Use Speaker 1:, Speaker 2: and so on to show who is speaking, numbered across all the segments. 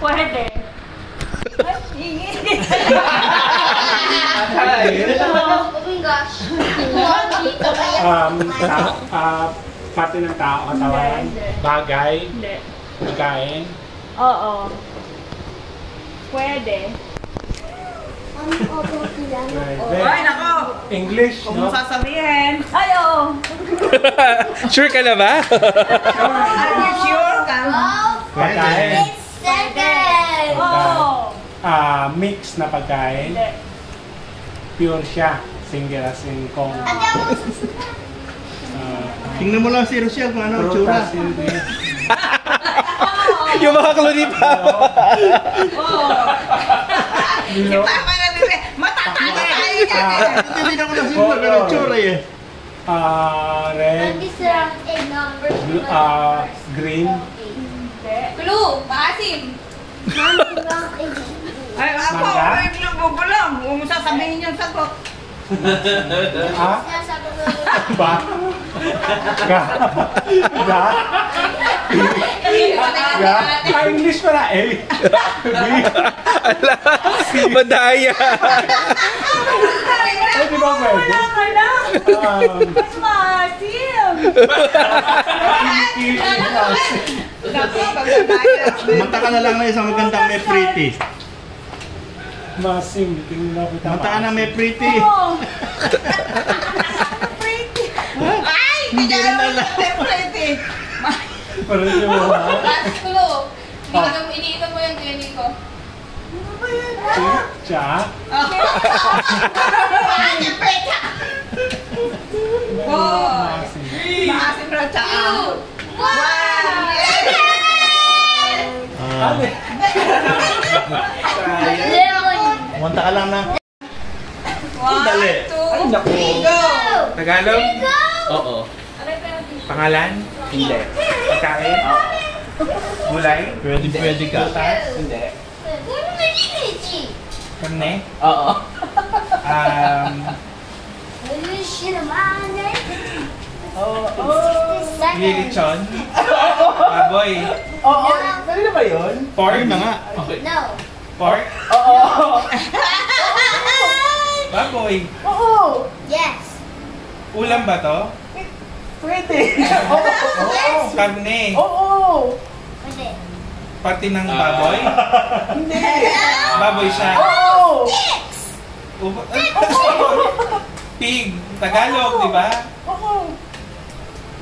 Speaker 1: Pwede.
Speaker 2: Oh my gosh.
Speaker 3: Parte ng tao, katawan, bagay,
Speaker 1: Hindi.
Speaker 3: pagkain.
Speaker 1: Oo. Pwede.
Speaker 4: Ay, nako!
Speaker 3: English,
Speaker 4: Kung
Speaker 3: no?
Speaker 4: sasabihin.
Speaker 1: Ay, oo.
Speaker 5: Sure ka na ba?
Speaker 4: Are you sure ka?
Speaker 3: Pagkain.
Speaker 2: Second.
Speaker 1: Oo.
Speaker 3: Mix na pagkain.
Speaker 1: Hindi.
Speaker 3: Pure siya. Single as in kung
Speaker 6: Tingnan mo lang si Rochelle kung ano ang tsura.
Speaker 3: prutas, hindi.
Speaker 5: Yung mga kloni pa.
Speaker 4: Si Papa na bibig. Matatalo tayo yan.
Speaker 6: Hindi na ko na simple kung ang tsura eh.
Speaker 3: Red, green,
Speaker 2: Clue. Maasim.
Speaker 4: Ay, ako,
Speaker 3: Mangga?
Speaker 4: ay, gugulong. Huwag mo sasabihin yung sagot.
Speaker 3: ba? Ga? Ga? Ga? English pala eh.
Speaker 5: Ala, madaya.
Speaker 3: Ay, di ba pwede?
Speaker 1: Wala ka na. Mas maasim.
Speaker 4: Naku, pagkakaya.
Speaker 6: Mata ka na lang na isang magandang may pretty.
Speaker 3: Masim, tingnan kita.
Speaker 6: Mata ka na may pretty.
Speaker 1: Oo.
Speaker 4: Ay, hindi
Speaker 6: Hindi rin
Speaker 4: ka
Speaker 6: alam.
Speaker 4: naman pretty.
Speaker 3: Parang yung mga
Speaker 2: Last clue. Iniinom mo yung gini ko.
Speaker 3: cha.
Speaker 4: Oh,
Speaker 3: Masim.
Speaker 4: maasim raw tsaka.
Speaker 6: Mata ka lang na.
Speaker 4: One,
Speaker 6: Dali.
Speaker 4: two, three, go!
Speaker 5: Tagalog? Oo. Pangalan? Hindi. Pagkain? Gulay?
Speaker 6: Pwede ka.
Speaker 5: Prutas? Hindi. Karne? Oo. Lilichon? Baboy?
Speaker 6: Pwede ba yun?
Speaker 5: Pork?
Speaker 6: Ayun na nga.
Speaker 2: No.
Speaker 5: Pork? Baboy?
Speaker 2: Yes.
Speaker 5: Ulam ba to?
Speaker 1: Pwede.
Speaker 5: Karne?
Speaker 2: Pwede.
Speaker 5: Pati ng baboy?
Speaker 1: Hindi.
Speaker 5: Baboy siya?
Speaker 1: Oo.
Speaker 5: Pig. Tagalog, di ba?
Speaker 1: Oo.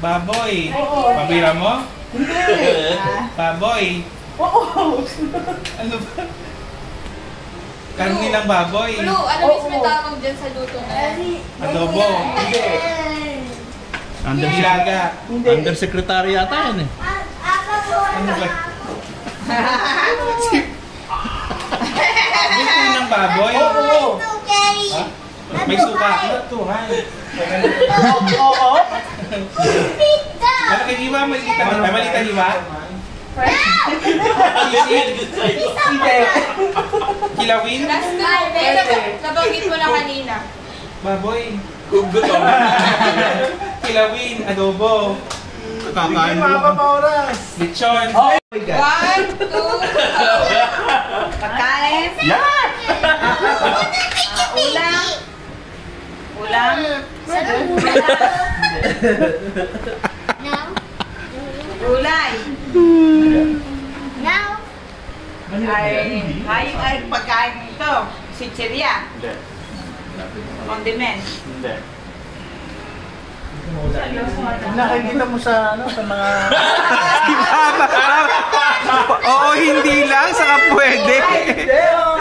Speaker 5: Baboy.
Speaker 1: Oo.
Speaker 5: Pabira mo?
Speaker 1: Hindi.
Speaker 5: Baboy.
Speaker 1: Oo.
Speaker 5: Ano ba? Karne ng baboy.
Speaker 2: Clue. Ano mismo yung tawag dyan sa luto na yan?
Speaker 5: Adobo. Nilaga.
Speaker 6: Undersecretary yata yan eh.
Speaker 5: Ano ba? Gusto ng baboy?
Speaker 1: Oo.
Speaker 5: Ha? May suka. Tuhan.
Speaker 1: Oo.
Speaker 5: Malaki diba? Malita. Ay, malita diba? Sisig.
Speaker 1: Hindi.
Speaker 5: Kilawin?
Speaker 2: Last clue. Pero nabanggit mo na kanina.
Speaker 5: Baboy. Gutom. Kilawin. Adobo.
Speaker 6: Kakain mo.
Speaker 5: Lechon.
Speaker 1: Oh.
Speaker 4: One, two, pagkain.
Speaker 6: Yan!
Speaker 4: Ulam. Ulam.
Speaker 2: Now.
Speaker 4: Gulay.
Speaker 2: Now.
Speaker 4: Ay, pagkain ito. Chicheria. Condiment.
Speaker 6: Nakikita mo sa ano sa mga
Speaker 5: Oo, hindi lang. Saka pwede.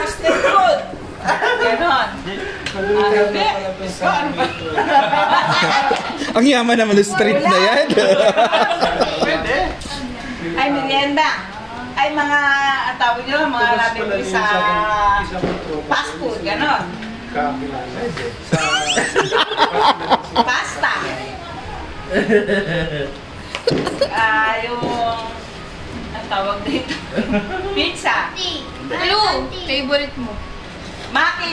Speaker 4: Street food. Ganon.
Speaker 5: Ang yaman naman ng street na yan.
Speaker 4: Ay, merienda. Ay, mga tawag nyo, mga nabibili sa fast food, ganon. Pasta. Yung, ang tawag dito, pizza.
Speaker 2: Clue. Favorite mo.
Speaker 4: Maki.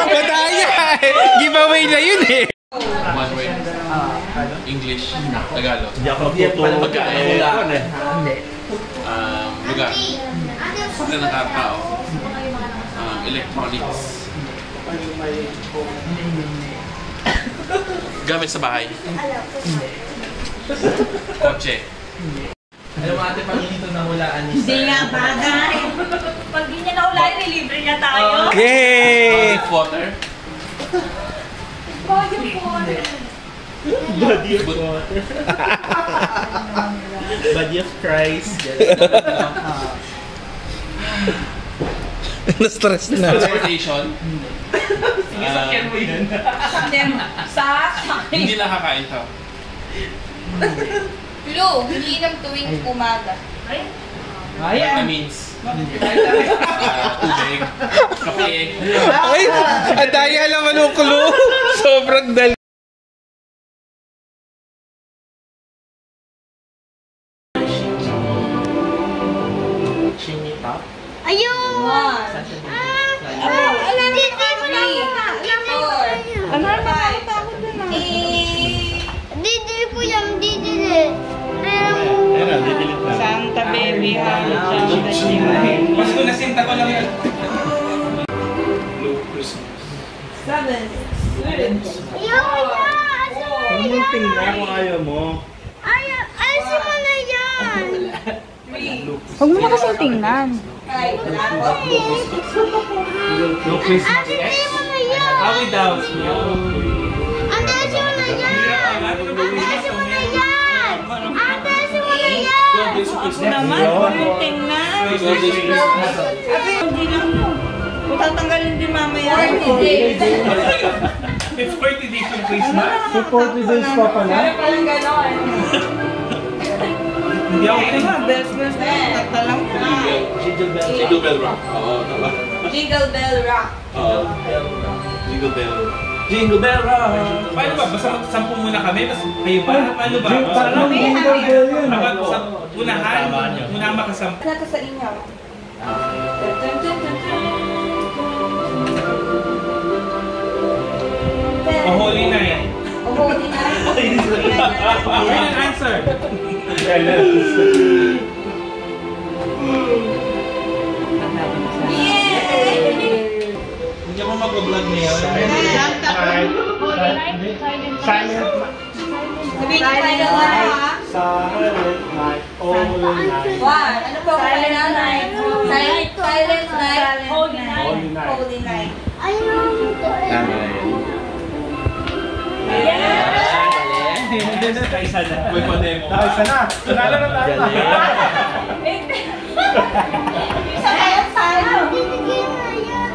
Speaker 5: Madaya eh. Giveaway na yun eh.
Speaker 7: One word. English, Tagalog.
Speaker 6: Hindi ako natuto.
Speaker 7: Pagkain.
Speaker 6: Wala.
Speaker 7: Lugar. Sasakyan ng tao. Electronics. Gamit sa bahay. Kotse.
Speaker 8: Alam mo ate, pag ito nahulaan ni
Speaker 4: Hindi nga bagay.
Speaker 1: Pag di niya naulayan, libre niya tayo.
Speaker 5: Yay!
Speaker 7: Water.
Speaker 1: Body of water.
Speaker 6: Body of water. Body of Christ.
Speaker 5: Na-stress na.
Speaker 7: Transportation.
Speaker 8: Sasakyan mo yun.
Speaker 7: Hindi lang kakain to.
Speaker 2: Blue, iniinom tuwing umaga.
Speaker 7: Vitamins. Tubig. Kape.
Speaker 5: Ay, ang daya naman ng clue. Sobrang dali.
Speaker 6: Chinita.
Speaker 1: Ayun!
Speaker 4: Hindi mo na muna. Ano na nakatakot na na?
Speaker 1: Didi po yan, didi.
Speaker 6: Ayun, didilit na.
Speaker 4: Santa baby ha. Santa baby.
Speaker 8: Mas ko nasinta ko lang yun.
Speaker 7: Blue Christmas.
Speaker 4: 7.
Speaker 6: Huwag mong tingnan kung ayaw mo.
Speaker 1: Ayusin mo na yan!
Speaker 4: Huwag mo na kasing tingnan.
Speaker 6: No Christmas.
Speaker 1: Ayusin mo na yan!
Speaker 8: How without you?
Speaker 1: Ayusin mo na yan! Ayusin mo na yan! Ayusin mo na yan!
Speaker 4: Ako naman, huwag mong tingnan. Ate, hindi lang mo. Kung tatanggalin din mamaya.
Speaker 2: 40 days.
Speaker 8: 40 days ng Christmas.
Speaker 6: 40 days pa pala.
Speaker 4: Parang gano'n.
Speaker 8: Hindi ako
Speaker 4: Diba, best friends na yan. Takta lang.
Speaker 7: Jingle Bell Rock. Oo, tama.
Speaker 2: Jingle Bell Rock.
Speaker 7: Oo. Jingle Bell.
Speaker 8: Jingle Bell Rock. Paano ba? Basta magsampu muna kami, tapos kayo ba? Paano ba?
Speaker 6: Parang jingle bell yun.
Speaker 8: Dapat sa unahan, unahan makasampu.
Speaker 4: Ito sa inyo.
Speaker 8: O Holy Night.
Speaker 2: O Holy Night.
Speaker 8: Final answer. Hindi ako mag-vlog ngayon.
Speaker 6: Silent
Speaker 2: Sabihin ko final one ha.
Speaker 6: Silent night. Holy night.
Speaker 2: One. Ano po ang final night? Silent night.
Speaker 1: Holy night.
Speaker 6: Holy night.
Speaker 2: Holy night.
Speaker 1: Ayun!
Speaker 5: Tama yun.
Speaker 6: Kaisa na.
Speaker 7: May pa-demo.
Speaker 6: Kaisa na. Tunala na tayo.
Speaker 1: Isa kayo tayo! Bibigyan na yan!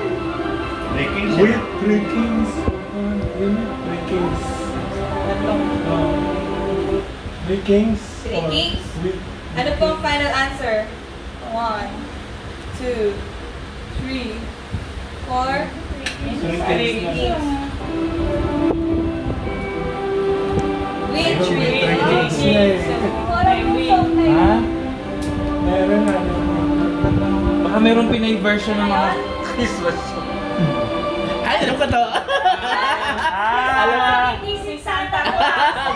Speaker 6: With three kings. Three kings. Three kings.
Speaker 2: Three kings? Ano po ang final answer? 1, 2, 3, 4,
Speaker 6: Three kings.
Speaker 2: with three
Speaker 6: Three kings.
Speaker 2: kings.
Speaker 6: Ha? Meron na.
Speaker 8: Baka meron Pinay version ng mga Christmas.
Speaker 5: Ay, ano ka to?
Speaker 1: Si Santa Claus!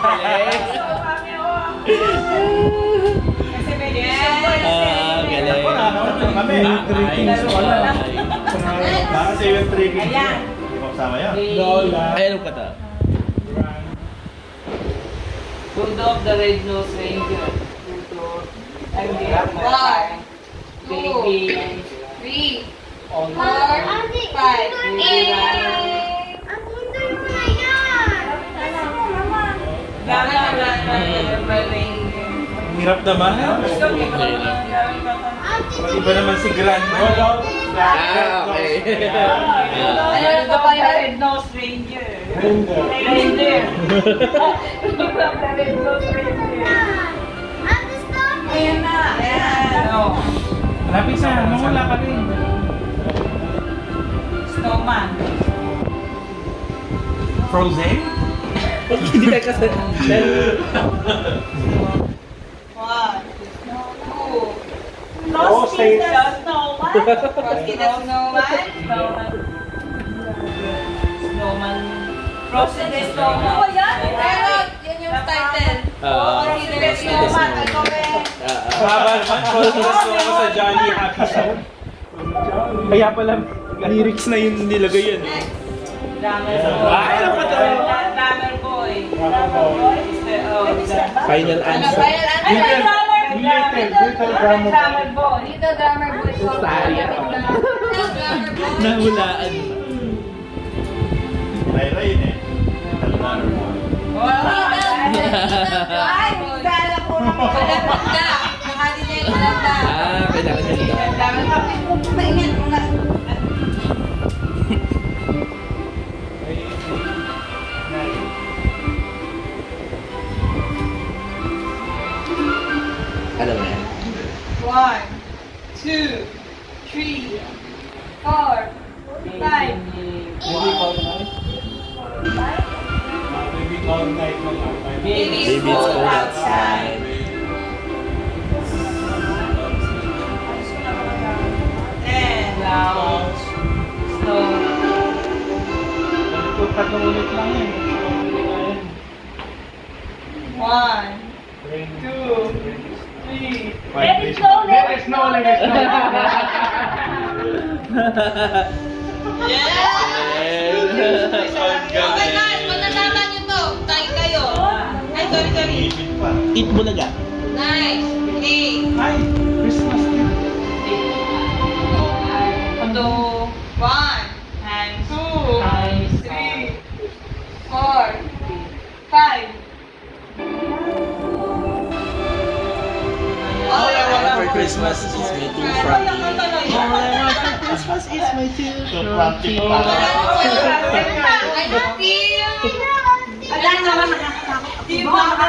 Speaker 4: Kasi may
Speaker 5: Galing.
Speaker 6: Kami, three kings. Wala. Baka sa yung three kings.
Speaker 4: Ayan.
Speaker 6: Hindi mo kasama yan.
Speaker 3: Lola.
Speaker 5: Ay, ano ka to?
Speaker 4: Rudolph the Red-Nosed Reindeer.
Speaker 2: One, two, three, 4, 5.
Speaker 1: Ang mundo mo na yan!
Speaker 8: Ang hirap naman. Iba naman si Grandma.
Speaker 5: Okay.
Speaker 2: Ano na po final?
Speaker 4: Red-Nosed Reindeer.
Speaker 6: Reindeer.
Speaker 1: Ate, stop!
Speaker 4: Ayan na. Ayan. Oh.
Speaker 8: Lapit sa, wala ka rin.
Speaker 4: Snowman.
Speaker 8: Frozen?
Speaker 5: Hindi ka kasi.
Speaker 2: 1, 2,
Speaker 1: Frosty the Snowman!
Speaker 2: Frosty the Snowman.
Speaker 4: Snowman. Frosty the Snowman.
Speaker 2: Ano ba yan? Pero, yan yung title. Frosty the Snowman.
Speaker 8: Haba naman. Frosty the Snowman sa Jolly Happy Show.
Speaker 6: Kaya pala, lyrics na yun nilagay yan.
Speaker 4: Drummer boy.
Speaker 6: Ay, ano pa to?
Speaker 4: Drummer boy.
Speaker 6: Final answer.
Speaker 2: Final answer.
Speaker 4: Drummer boy.
Speaker 2: Dito, drummer boy. Drummer boy.
Speaker 6: Nahulaan.
Speaker 7: Layla yun eh.
Speaker 4: Ay, dala ko naman.
Speaker 2: Kalapit ka. Nakali niya yung kalapit.
Speaker 6: Ah, kailangan nila.
Speaker 4: Maingat mo na.
Speaker 6: Alam mo yan.
Speaker 4: 1, 2, 3, 4, 5.
Speaker 3: Baby all night na lang.
Speaker 6: Baby, it's cold outside.
Speaker 4: And loud. Slow.
Speaker 3: Tatlong ulit lang yan.
Speaker 4: 1, 2, 3.
Speaker 3: Very slow, very slow.
Speaker 2: Okay guys, pag natama nyo to, tayo kayo.
Speaker 4: Ay, sorry.
Speaker 6: Eat bulaga.
Speaker 2: Nice. Okay.
Speaker 3: Ay, Christmas gift.
Speaker 4: 1, 2, 3, 4, 5.
Speaker 6: For Christmas is my too froggy. Christmas is my too froggy.
Speaker 2: I feel.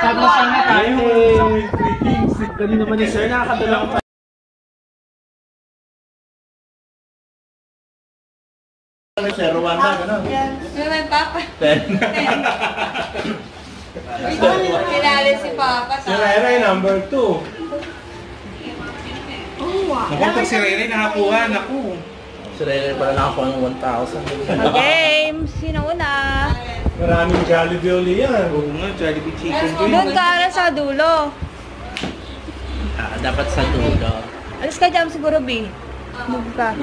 Speaker 3: Tapos sana tayo sa Will Greetings. Kanina naman ni Sir, nakakadala ko pa.
Speaker 7: Sir Rwanda, gano'n.
Speaker 2: Ano may papa?
Speaker 7: Ten.
Speaker 2: Kinali si papa.
Speaker 3: Si Ray number 2.
Speaker 8: Naku, si Rere nakakuha. Naku.
Speaker 6: Si Rere pala nakakuha ng 1,000.
Speaker 9: Game! Sino una?
Speaker 3: Maraming Jollibee uli yan.
Speaker 6: Oo nga, Jollibee chicken ko
Speaker 9: Doon ka sa dulo.
Speaker 6: dapat sa dulo.
Speaker 9: Alis ka dyan siguro, B. Move ka.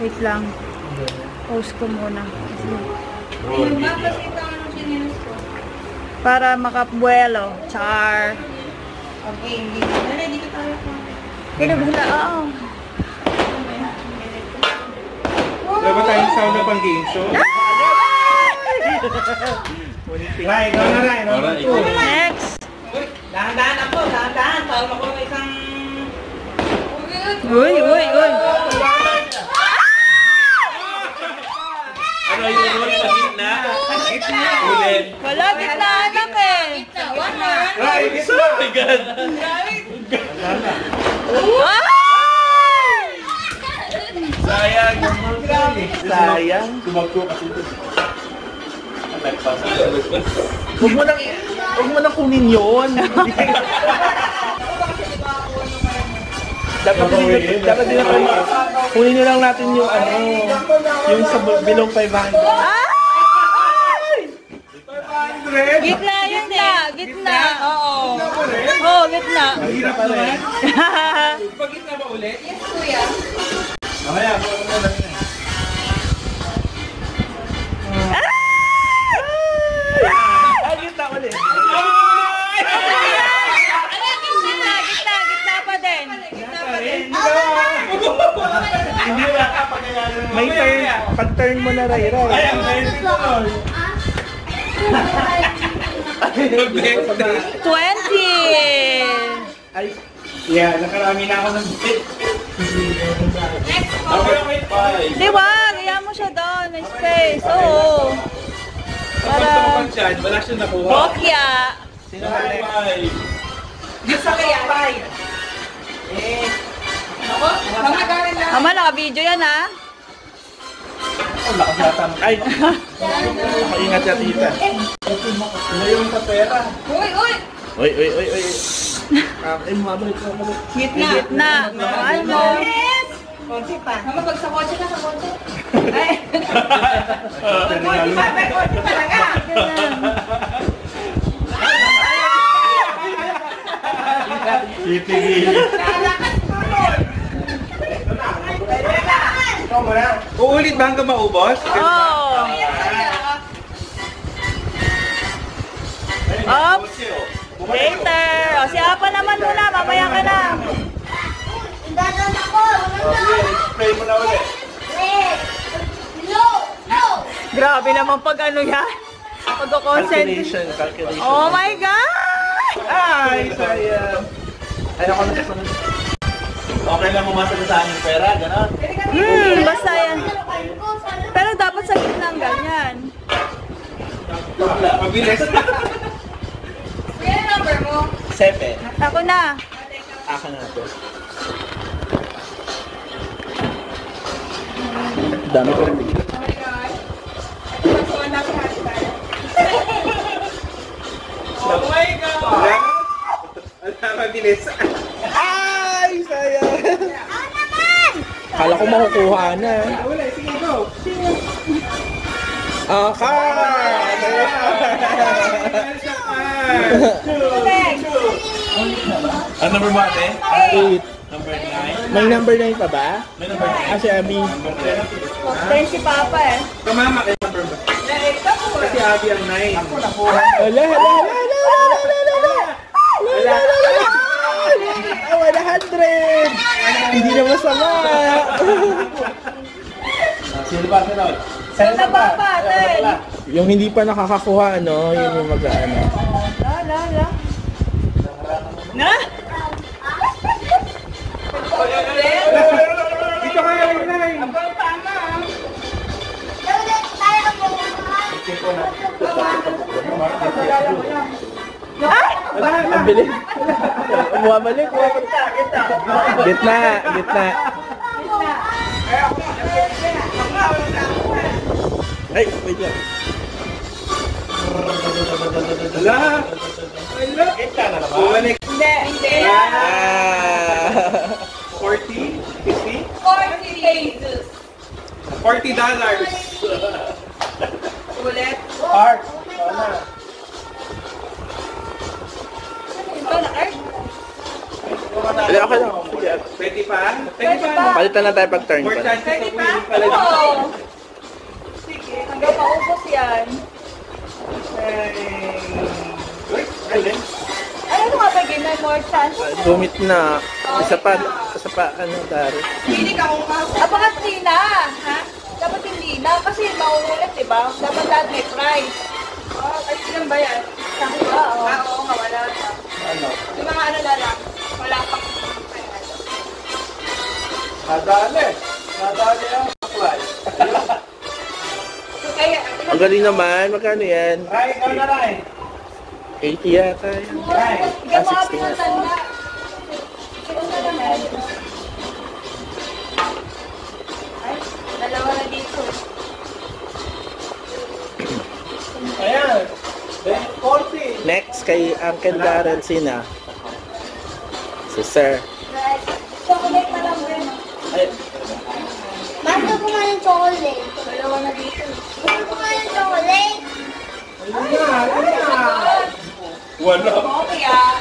Speaker 9: Wait lang. Post ko muna. Para makabuelo. Char.
Speaker 4: Okay, hindi. Ready ka tayo.
Speaker 9: Kinabula, oo.
Speaker 8: Wala ba tayong sound na pang game show?
Speaker 3: Ray, ikaw na Ray. Number 2.
Speaker 9: Next.
Speaker 4: Dahan-dahan ako, dahan-dahan. Tawag ako ng isang...
Speaker 9: Uy, uy, uy.
Speaker 7: Ano yung rule sa gitna? Ulit.
Speaker 9: Wala, gitna anak eh.
Speaker 2: One more.
Speaker 3: Ray, gitna.
Speaker 7: Oh my God.
Speaker 9: Ay!
Speaker 7: Sayang.
Speaker 6: Sayang.
Speaker 3: Tumagko kasi ito.
Speaker 6: Huwag mo nang kunin yun. dapat din na kunin nyo lang natin yung yung sa below 500.
Speaker 9: Ay! Gitna yun na. Gitna. Oo. Oo, gitna.
Speaker 8: Hirap naman. Pag-git na ba ulit?
Speaker 2: Yes, kuya.
Speaker 3: Mamaya, ako na lang yan.
Speaker 6: Ay, gitna ulit.
Speaker 9: Gitna pa din.
Speaker 3: Hindi wala ka pagkayanan mo.
Speaker 6: May turn. Pag-turn mo na, Ray.
Speaker 3: Ay, ang ngayon ito.
Speaker 9: 20!
Speaker 6: Ay,
Speaker 3: Yeah, nakarami na ako ng bit.
Speaker 7: Number 5.
Speaker 9: Di ba? Kaya mo siya doon. May space. Oo.
Speaker 8: Kapag tumapan siya, wala siya nakuha.
Speaker 9: Bokya.
Speaker 6: sino ba next?
Speaker 7: 5.
Speaker 4: Sa kaya, 5. Ako, mamagalan lang.
Speaker 9: Mama, naka-video yan ha.
Speaker 6: Ang lakas yata. Ay, ingat siya, tita.
Speaker 3: Ano yung kapera?
Speaker 2: Uy, uy.
Speaker 6: Oy. Ay, mabalik ko.
Speaker 4: Gitna.
Speaker 9: Gitna. Mahal mo.
Speaker 4: Konti pa.
Speaker 2: Mama, pag sa kotse ka, sa kotse.
Speaker 4: Ay. Konti pa, may konti talaga.
Speaker 3: Titigil.
Speaker 4: Lalakas mo nun. Pwede na.
Speaker 7: Uulit ba hanggang maubos?
Speaker 9: Oh. Up. Later. O, si Apa naman muna. Mamaya ka na.
Speaker 1: Dadan ako.
Speaker 7: Spray mo na ulit.
Speaker 1: No! No!
Speaker 9: Grabe naman pag ano yan. Pag-concentrate.
Speaker 5: Calculation.
Speaker 9: Oh my God!
Speaker 5: Ay, sayang. Ayoko na kasunod.
Speaker 7: Okay lang mumasa sa amin pera, gano'n?
Speaker 9: Basta yan. Pero dapat sa gitna ng ganyan.
Speaker 7: Mabilis.
Speaker 2: Kaya number mo?
Speaker 5: 7.
Speaker 9: Ako na.
Speaker 5: Ako na to. Dami ko rin.
Speaker 2: Oh my God. Ito mas wala sa hashtag.
Speaker 7: Oh my God! Ang mabilis.
Speaker 5: Ay, sayang. Kala ko makukuha na.
Speaker 7: Wala, sige, go. Ang number mo ate?
Speaker 5: 8.
Speaker 7: Number 9.
Speaker 5: May number 9 pa ba?
Speaker 7: May number 9.
Speaker 5: Kasi Abby.
Speaker 7: Number 10.
Speaker 9: 10 si Papa eh.
Speaker 7: Kamama kayo number ba? Kasi Abby ang 9.
Speaker 5: Wala. 100! Hindi na masama.
Speaker 7: Sino pa? Sino?
Speaker 9: Sa Papa, 10.
Speaker 5: Yung hindi pa nakakakuha, ano, yun yung mag-ano.
Speaker 9: La. Na?
Speaker 7: Dito ka nga yung 9.
Speaker 9: Ay!
Speaker 5: Ang bilis. Bumabalik. Gitna. Ay, wait lang.
Speaker 7: Wala. Kita na naman. Bumalik.
Speaker 9: Hindi.
Speaker 7: 40? 50?
Speaker 2: 40 pesos.
Speaker 7: $40.
Speaker 2: Ulit.
Speaker 7: Heart.
Speaker 2: Ito na, Art.
Speaker 5: Wala ako lang. Sige.
Speaker 7: Pwede pa? Pwede pa.
Speaker 5: Palitan na tayo pag turn
Speaker 7: More
Speaker 5: ko.
Speaker 7: chances of winning pala dito.
Speaker 9: Oo. Sige, hanggang maubos yan.
Speaker 7: Uy, galing.
Speaker 9: Ano nga ba ganyan? More chance?
Speaker 5: Gumit na. Isa pa, ano, Dari.
Speaker 2: Hindi ka kung
Speaker 9: Bakit hindi na? Ha? Dapat hindi na. Kasi mauulit, diba? Dapat lahat may price.
Speaker 2: Oh, ay silang ba yan?
Speaker 9: Sabi ba? Oo.
Speaker 2: Oo nga, wala na.
Speaker 7: Ano?
Speaker 2: Yung mga ano na lang. Wala pang
Speaker 7: Nadali. Nadali ang supply.
Speaker 2: Kaya,
Speaker 5: Ang galing naman. Magkano yan?
Speaker 7: Ray, ikaw na Ray.
Speaker 5: 80 yata yan.
Speaker 7: Ray.
Speaker 9: Hindi mo
Speaker 5: 60 nga.
Speaker 9: pinatanda. Ay, dalawa na dito.
Speaker 7: Ayan. 40.
Speaker 5: Next, kay Uncle Darren, sina? Si Sir.
Speaker 9: Chocolate na lang din.
Speaker 1: Basta kumain ng chocolate.
Speaker 9: Dalawa na dito.
Speaker 1: Basta kumain ng chocolate.
Speaker 7: Wala.
Speaker 2: okay ah.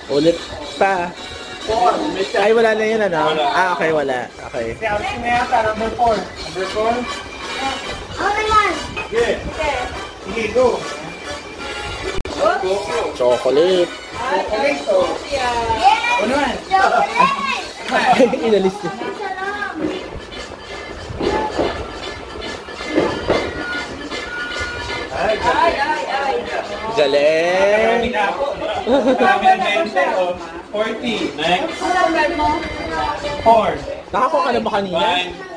Speaker 5: Ulit pa. Ay, wala na yun, ano? Ah, okay, wala. Okay.
Speaker 7: Si Archie na yata, number 4. Number 4?
Speaker 1: Ako naman.
Speaker 7: Sige. Sige, go. Go.
Speaker 5: Chocolate.
Speaker 7: Okay, so.
Speaker 1: Yes!
Speaker 7: Ano yan?
Speaker 1: Chocolate!
Speaker 5: Inalis niya.
Speaker 1: Sarap.
Speaker 7: Ay,
Speaker 5: Galing.
Speaker 7: Marami na ako. Marami na 20. Oh. 40. Next.
Speaker 9: Ano number mo?
Speaker 7: 4.
Speaker 5: Nakakuha ka na ba kanina?
Speaker 7: 5.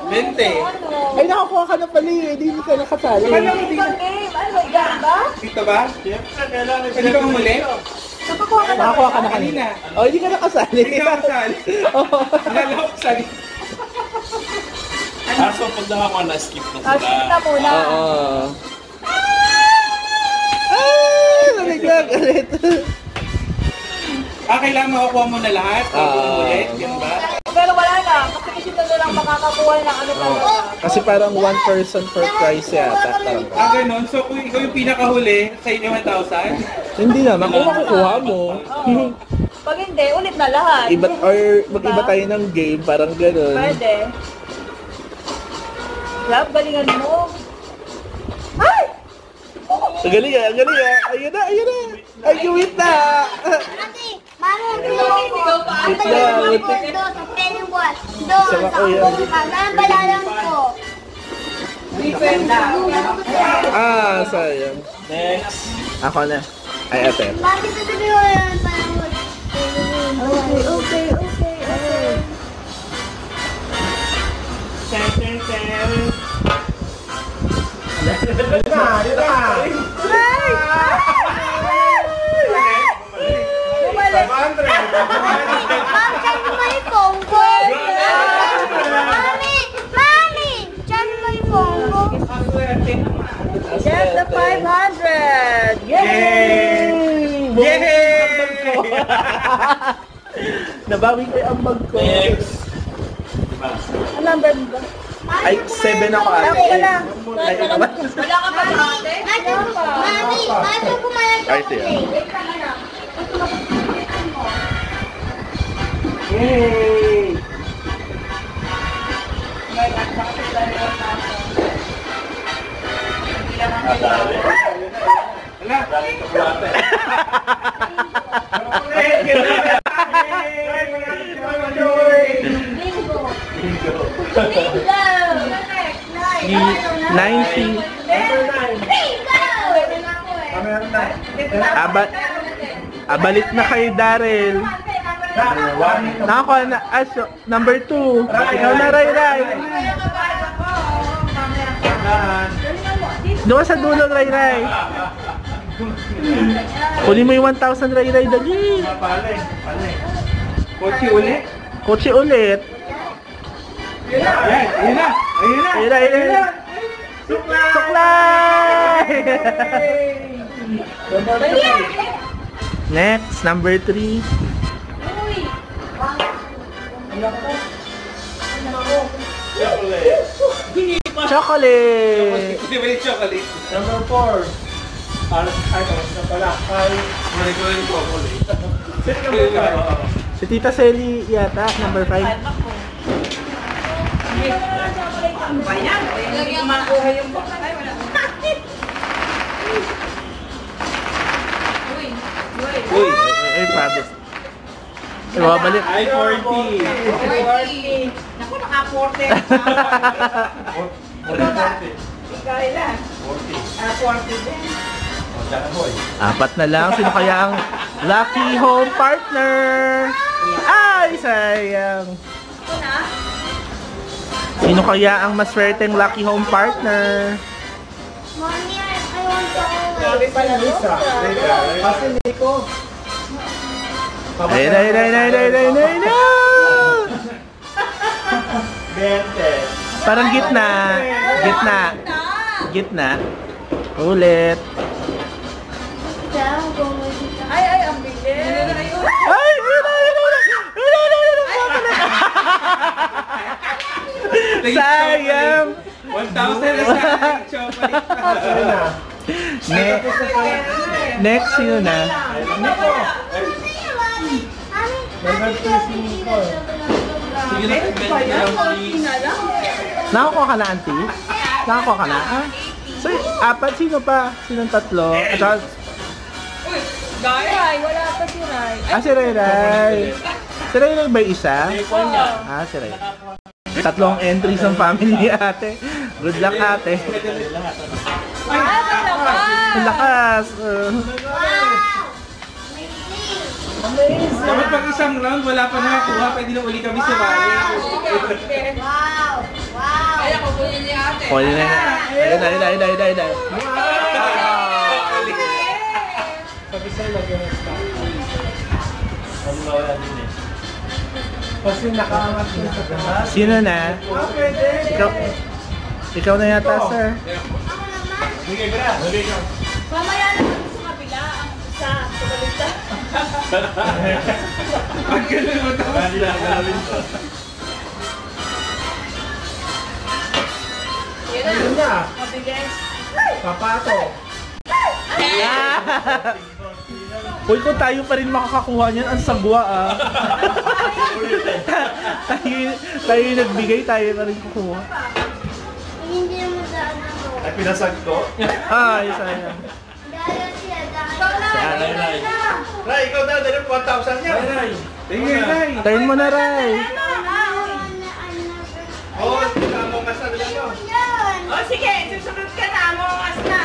Speaker 7: 20.
Speaker 5: Ay, nakakuha ka na pala eh. Hindi ka nakasali.
Speaker 9: Ibang game. Ano ba? Yan ba?
Speaker 7: Dito ba? Siyempre, kailangan. Pwede ka umuli?
Speaker 9: Nakakuha ka na.
Speaker 5: Nakakuha ka na kanina. Oh, hindi ka nakasali.
Speaker 7: Hindi ka kasali.
Speaker 5: Oo.
Speaker 7: Nalala ko kasali. So pag nakakuha na, skip na
Speaker 9: Ah, skip na muna.
Speaker 5: Oo. Ay, galit.
Speaker 7: Kailangan makukuha mo na lahat? Ulit, yan ba?
Speaker 9: Pero wala na. Kasi kasi na lang makakakuha ng ano talaga.
Speaker 5: Kasi parang one person per price yata. Parang.
Speaker 7: Ganun. So kung ikaw yung pinakahuli, sa inyo 1,000?
Speaker 5: Hindi naman. Kung makukuha mo.
Speaker 9: Pag hindi, ulit na lahat.
Speaker 5: Iba, or mag-iba tayo ng game. Parang ganun.
Speaker 9: Pwede. Love, galingan mo. Ay!
Speaker 5: Ang galing ah, ang galing ah. Ayun na, ayun na. Ay, wait na.
Speaker 1: Ate, mami,
Speaker 5: Wait na, wait na. Sama ko yan. Ah, sayang.
Speaker 6: Next.
Speaker 5: Ako na. Ay, ate.
Speaker 1: Bakit sasabi ko yan?
Speaker 9: Okay.
Speaker 1: Mami, saan mo may phone ko? Mami, saan mo may phone ko?
Speaker 9: Get the 500! Yay!
Speaker 5: Yay! Nabawi ko yung ambag ko.
Speaker 6: Next.
Speaker 9: Ang number mo ba?
Speaker 5: Ay, 7 ako ate.
Speaker 9: Ako wala.
Speaker 5: Ay,
Speaker 2: Wala ka pa ate?
Speaker 1: Mami, mami, kumalat
Speaker 5: Ay,
Speaker 1: ako
Speaker 5: siya.
Speaker 3: Yay!
Speaker 1: Bingo! Bingo!
Speaker 5: 90. Abalik na kay Daryl. Nakakuha na. Number 2. Ikaw na, Ray. Doon sa dulo, Ray. Kunin mo yung 1,000, Ray. Dali. Kotse ulit.
Speaker 3: Ayun na!
Speaker 5: Suklay! Next, number 3. Chocolate!
Speaker 8: Hindi ba yung chocolate?
Speaker 3: Number 4. Ay, na pala. Ay,
Speaker 8: Hindi ko yung chocolate.
Speaker 3: sino number 5?
Speaker 5: Si Tita Selly yata, number 5.
Speaker 4: Bayan, hindi ko makuha yung box. Ay, wala.
Speaker 5: Uy, ay, pabos. Balik.
Speaker 3: Ay, 40.
Speaker 4: Naku, naka-40. Kailan? 40 din.
Speaker 5: Apat na lang. Sino kaya ang lucky home partner? Ay, sayang. Sino kaya ang maswerteng lucky home partner?
Speaker 1: Mommy, I want to.
Speaker 4: Sabi pala
Speaker 3: Lisa. Kasi Nico.
Speaker 5: Ay.
Speaker 3: 20.
Speaker 5: Parang gitna. Ulit.
Speaker 9: Ay, ang bilis.
Speaker 5: Ay, sayang.
Speaker 8: 1,000 na sa aking chocolate.
Speaker 5: Next, sino na?
Speaker 3: Nico. Number 2 si Nico.
Speaker 8: Sige na, please.
Speaker 5: Nakakuha ka na, auntie? Nakakuha ka na? Ah? So, apat. Sino pa? Sinong tatlo? At saka,
Speaker 9: Ray, wala pa si Ray.
Speaker 5: si Ray. Si Ray ba yung isa? Ah, si Ray. Tatlong entries ng family ni ate. Good luck, ate. Ang lakas.
Speaker 8: Dapat pag isang round, wala pa nakakuha, pwede na uli kami sumali.
Speaker 1: Wow! Wow!
Speaker 2: Kaya ko kunin niya ate.
Speaker 5: O, yun na. Ayun.
Speaker 3: Sabi sa'yo, lagyan ng stock. Kasi nakaangat yun sa taas.
Speaker 5: Sino na?
Speaker 3: Pwede.
Speaker 5: Ikaw na yata, sir.
Speaker 8: Sige, gra.
Speaker 9: Mamaya na sa kabila, ang isa, sa baliktad.
Speaker 8: Pag ganun mo tapos.
Speaker 3: Ayun na. Papato.
Speaker 5: Uy, kung tayo pa rin makakakuha niyan, ang sagwa ah. tayo yung nagbigay, tayo na rin kukuha.
Speaker 6: Ay, pinasag ko.
Speaker 5: Ay, sayang.
Speaker 6: Ray, ikaw daw, dali 1,000 niya. Ray.
Speaker 3: Sige, Ray.
Speaker 5: Turn mo na, Ray.
Speaker 6: Oo, Among Us na dali mo.
Speaker 4: O sige, susunod ka na. Among Us na.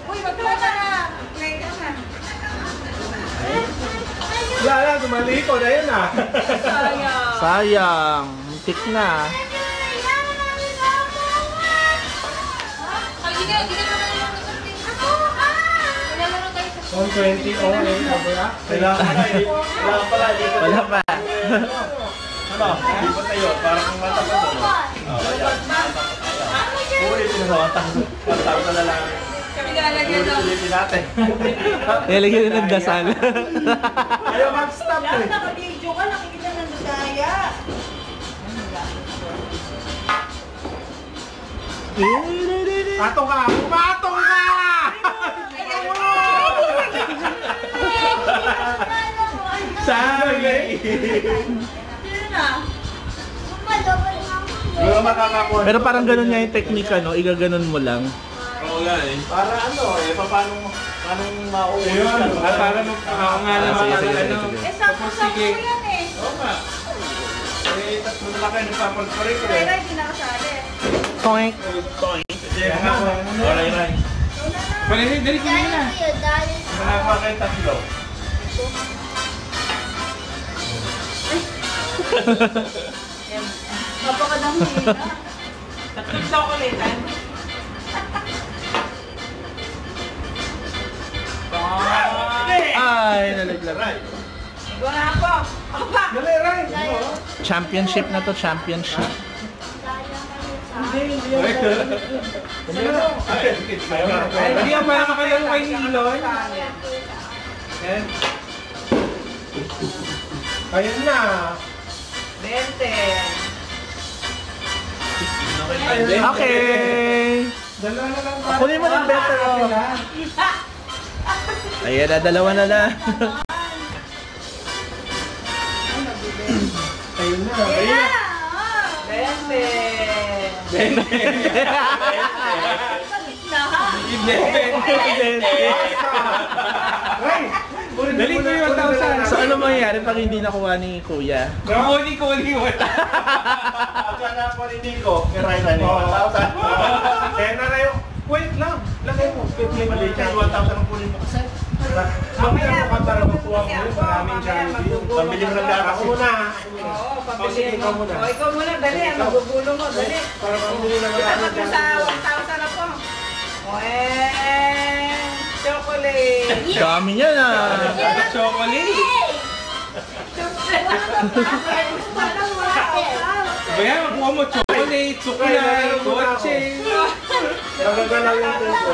Speaker 4: Uy, magtuwa ka na. Play ka na.
Speaker 3: Lala, tumali ko na yun ah.
Speaker 5: Sayang. Muntik na.
Speaker 2: Ay, hindi ka naman lang naglalaro tayo sa
Speaker 3: 120 okay, sabi ah.
Speaker 6: Kailangan pala, lipat.
Speaker 5: Wala pa.
Speaker 6: Ano? Lipat tayo, parang kung matapat mo. Ulitin mo, 1,000 na lang.
Speaker 2: kami nilalagyan ng...
Speaker 6: Ulitin natin.
Speaker 5: Nilagyan na nagdasal.
Speaker 3: Ayaw mag-stop eh.
Speaker 4: Naka-video ka, nakikita ng dudaya.
Speaker 3: Patong ka! Patong ka! Sorry!
Speaker 6: Pero makakakuha.
Speaker 5: Pero parang ganun nga yung teknika, no? Igaganon mo lang.
Speaker 8: Oo nga eh.
Speaker 6: Para ano, paano mauulit ka?
Speaker 8: Para ako nga naman
Speaker 5: Sige.
Speaker 8: sige.
Speaker 4: yan eh.
Speaker 6: Oo nga. Eh, tatlo na lang kayo nagpapalit ko eh.
Speaker 4: Hindi nakasali.
Speaker 5: Toink.
Speaker 6: Sige, mga Ray.
Speaker 8: Dali kami na.
Speaker 6: Manapa kayo tatlo.
Speaker 4: Napakadami na. Tatlong chocolate, ah.
Speaker 5: Ay, nalaglag.
Speaker 6: Ray.
Speaker 4: Wala ako. Ako pa.
Speaker 3: Dali, Ray!
Speaker 5: Championship na to, championship.
Speaker 3: Hindi
Speaker 6: Hindi
Speaker 3: yan para makalaro kay Niloy.
Speaker 6: Yan.
Speaker 3: Ayun na.
Speaker 4: 20.
Speaker 5: Okay.
Speaker 3: Dalawa na lang.
Speaker 5: Kunin mo ng better, oh. Ayan na, dalawa na lang.
Speaker 3: Ayun na.
Speaker 4: Ayun na. 20.
Speaker 3: Ray! Dali ko yung 1,000.
Speaker 5: So ano mangyayari pag hindi nakuha ni Kuya?
Speaker 8: Kuli.
Speaker 6: At na po ni Nico, kay Ray na ni 1,000.
Speaker 3: Kaya na Ray. Wait lang. Lagay mo.
Speaker 6: Mali ka, 1,000 ang kunin mo kasi.
Speaker 3: Mamaya mo ka para makuha mo yun. Maraming charity yun.
Speaker 6: Pambili mo ng gatas.
Speaker 3: Ako muna.
Speaker 4: Oo,
Speaker 3: Sige, ikaw muna.
Speaker 4: O, ikaw muna. Dali. Ang magugulo mo. Dali.
Speaker 3: Para pambili na
Speaker 4: Kita
Speaker 3: maraming
Speaker 4: mo sa 1,000 na po. O, chocolate.
Speaker 5: Dami niya na.
Speaker 8: Chocolate. Kaya makuha mo chocolate, suklay, kotse.
Speaker 3: Nagagalaw yung tuko.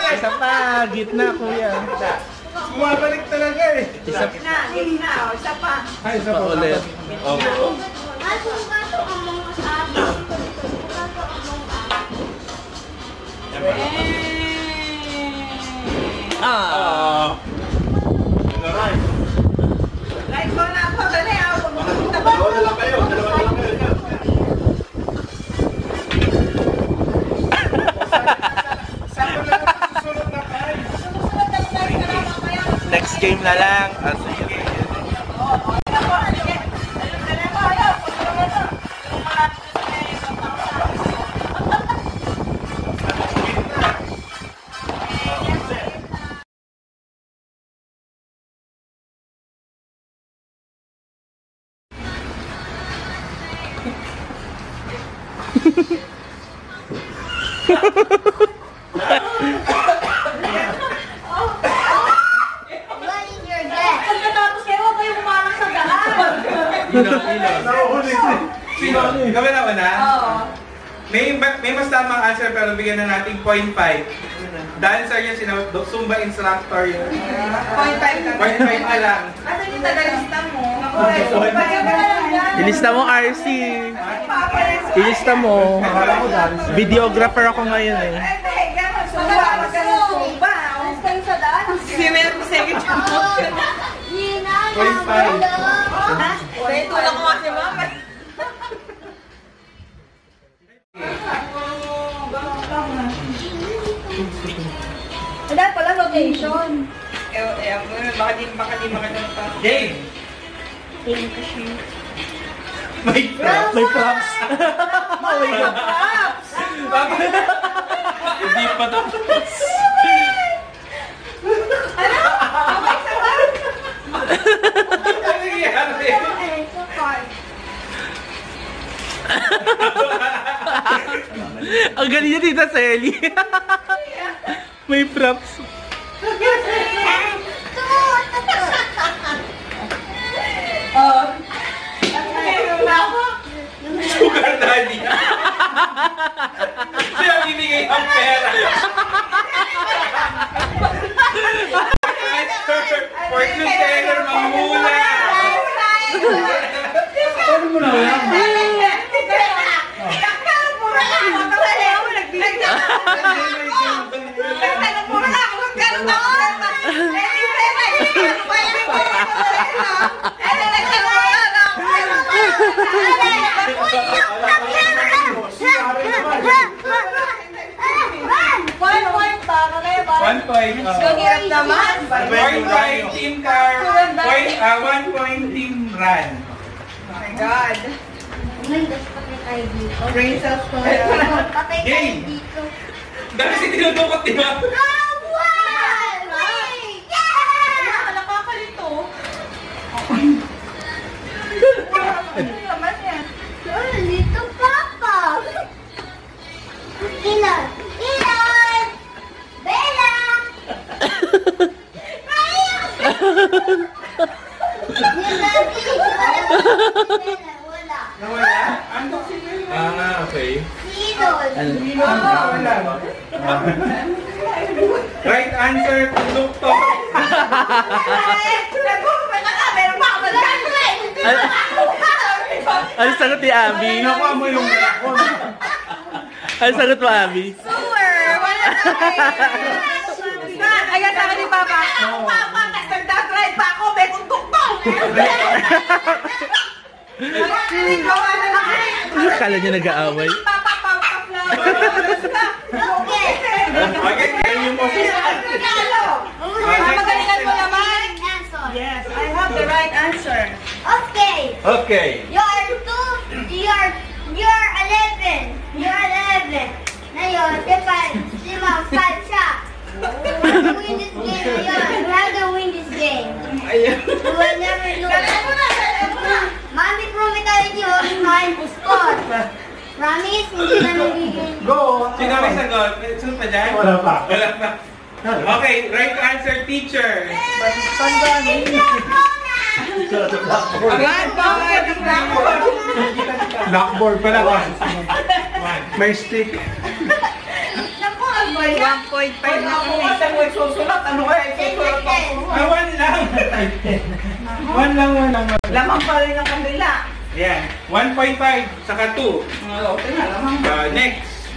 Speaker 5: Isa pa, gitna Kuya.
Speaker 3: Bumabalik talaga eh.
Speaker 5: Isa
Speaker 4: Na, o, isa pa.
Speaker 3: Ay, isa
Speaker 5: pa
Speaker 3: pa
Speaker 5: ulit. Ah.
Speaker 4: Like ko na po. Dali, ako.
Speaker 6: Dalawa na lang kayo.
Speaker 5: Next game na lang. Ah, sige.
Speaker 4: Pagkatapos kayo, huwag kayong umarang sa daan.
Speaker 6: Nakuhuli siya.
Speaker 8: Sino? Kami naman na?
Speaker 4: Oo.
Speaker 8: May mas tamang answer pero bigyan na natin 0.5. Dancer yun, Zumba instructor yun.
Speaker 4: 0.5 ka.
Speaker 8: 0.5 na lang.
Speaker 4: Ano yung tagalista mo? Bagay mo na lang yan.
Speaker 5: Ilista mo, RC. Ilista mo. Videographer ako ngayon eh.
Speaker 4: Sumba. Magaling sumba. Kayo sa daan. Sige, meron ko
Speaker 8: 0.5.
Speaker 4: Ha? Tulak ko kasi mama.
Speaker 9: Dapat pala rotation.
Speaker 4: Baka di makadala pa.
Speaker 8: Game! May props.
Speaker 3: May props.
Speaker 8: Hindi pa tapos. Ano nangyari?
Speaker 5: Ang galing niya, Tita Selly. May props.
Speaker 8: Sugar daddy. Siya ang binigay ang pera. Fortune teller, mamula.
Speaker 3: Paano mo na yan?
Speaker 8: One point.
Speaker 4: Hirap naman.
Speaker 8: 1 point Team Car. 1 point Team Ran.
Speaker 4: Oh my God.
Speaker 1: Patay dito.
Speaker 4: Brain cells ko.
Speaker 1: Patay tayo
Speaker 8: Game.
Speaker 1: dito.
Speaker 8: Dahil si tinudukot, di ba?
Speaker 4: Nakakalito.
Speaker 1: Dito, Papa. Ilan? Ilan? Bella! Wala.
Speaker 8: Nawala? Ah, okay.
Speaker 1: Idol.
Speaker 8: Right answer, tuktok.
Speaker 5: Ano sagot ni Abby?
Speaker 3: Nakuha mo yung
Speaker 5: Ano sagot mo, Abby?
Speaker 4: Sewer! Wala na Ayan sa akin ni Papa. Papa, nagdadrive pa ako. May tuktok.
Speaker 5: Akala niya nag-aaway.
Speaker 4: Papa,
Speaker 1: Okay.
Speaker 8: Okay, kayo mo.
Speaker 4: Magalingan mo naman.
Speaker 1: Answer.
Speaker 4: Yes, I have the right answer.
Speaker 1: Okay.
Speaker 8: Okay.
Speaker 1: You're 11. You're 11. Ngayon, si Ma'am 5 siya. You win this game ngayon. You have to win this game. You will never lose. Mami, promise tayo time to score. Promise, hindi na nagiging.
Speaker 3: Go!
Speaker 8: Sino may sagot? Sunod pa dyan?
Speaker 3: Wala pa.
Speaker 8: Wala pa. Okay, right answer, teacher.
Speaker 3: Blackboard pala. May stick.
Speaker 4: 1.5 na ako. Kasi mo susulat. Ano kaya susulat ako?
Speaker 8: One lang. One lang.
Speaker 4: Lamang pa rin ang kanila.
Speaker 8: Yan. 1.5 saka 2.
Speaker 4: Okay na, lamang.
Speaker 8: Next.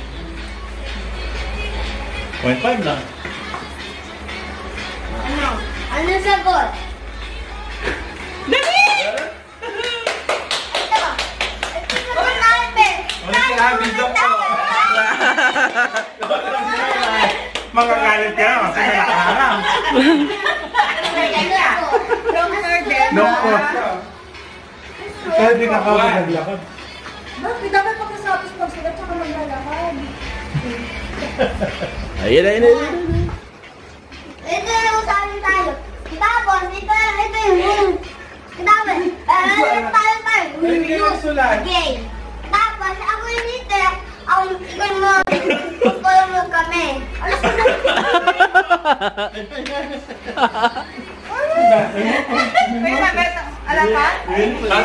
Speaker 3: 0.5 lang.
Speaker 1: Ano sagot?
Speaker 4: Dali!
Speaker 1: Ito. Ito sa natin.
Speaker 8: Wala si Abby, doktor.
Speaker 3: Magagalit ka kasi may nakaharang. Doktor. Pwede ka ka maglakad.
Speaker 9: Bakit dapat pagkasapos magsulat tsaka maglalakad?
Speaker 5: Ayun.
Speaker 1: Ito yung usahin tayo. Tapos, ito yung tapos, tayo. Game. Tapos, ako yung dito. Ako yung kami. Alas ko na.
Speaker 4: May sagot. Alam pa?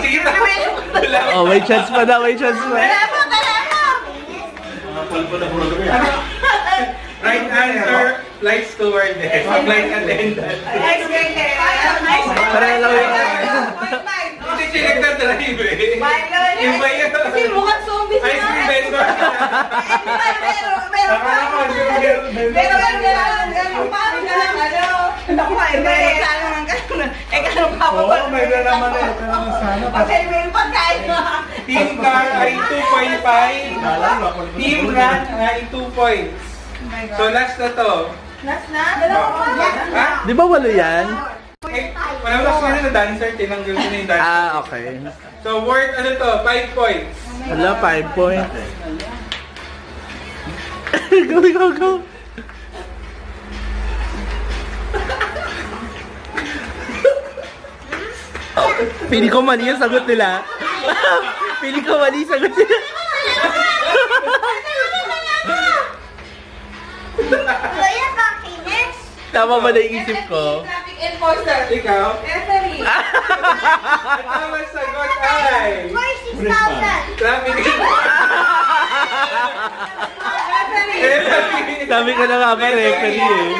Speaker 8: Sige na. Wala.
Speaker 5: Oh, may chance pa daw, may chance pa.
Speaker 1: Wala mo.
Speaker 8: Right answer, flight stewardess. Flight attendant.
Speaker 4: Nice grade. Nice grade.
Speaker 5: Parang lang yun.
Speaker 8: Hindi siya nagdadrive eh. Iba yun.
Speaker 4: Kasi mukhang zombie
Speaker 8: Ice cream vendor.
Speaker 4: Pero ganun pa, ano? Naku, eh, sana naman ganun. Eh, kasi
Speaker 5: Oo, may naman eh.
Speaker 4: Kasi may pagkain na.
Speaker 8: Team Car ay 2.5. Team Ran ay 2 points. So last na to.
Speaker 4: Last na? Dalawa pa.
Speaker 8: Ha?
Speaker 5: Di ba walo yan?
Speaker 8: Eh, malabas nga na dancer, tinanggal ko na yung dancer.
Speaker 5: Ah, okay.
Speaker 8: So worth ano to? 5 points.
Speaker 5: Hala, 5 points. Go, go, go. Pili ko mali yung sagot nila. Pili ko mali yung sagot nila.
Speaker 1: Kuya, kakinis.
Speaker 5: Tama ba na yung isip ko?
Speaker 2: Traffic enforcer.
Speaker 8: Ikaw?
Speaker 2: Referee.
Speaker 8: Ang tamang sagot ay...
Speaker 1: 46,000.
Speaker 8: Traffic
Speaker 5: Sabi ko na nga ba, referee eh.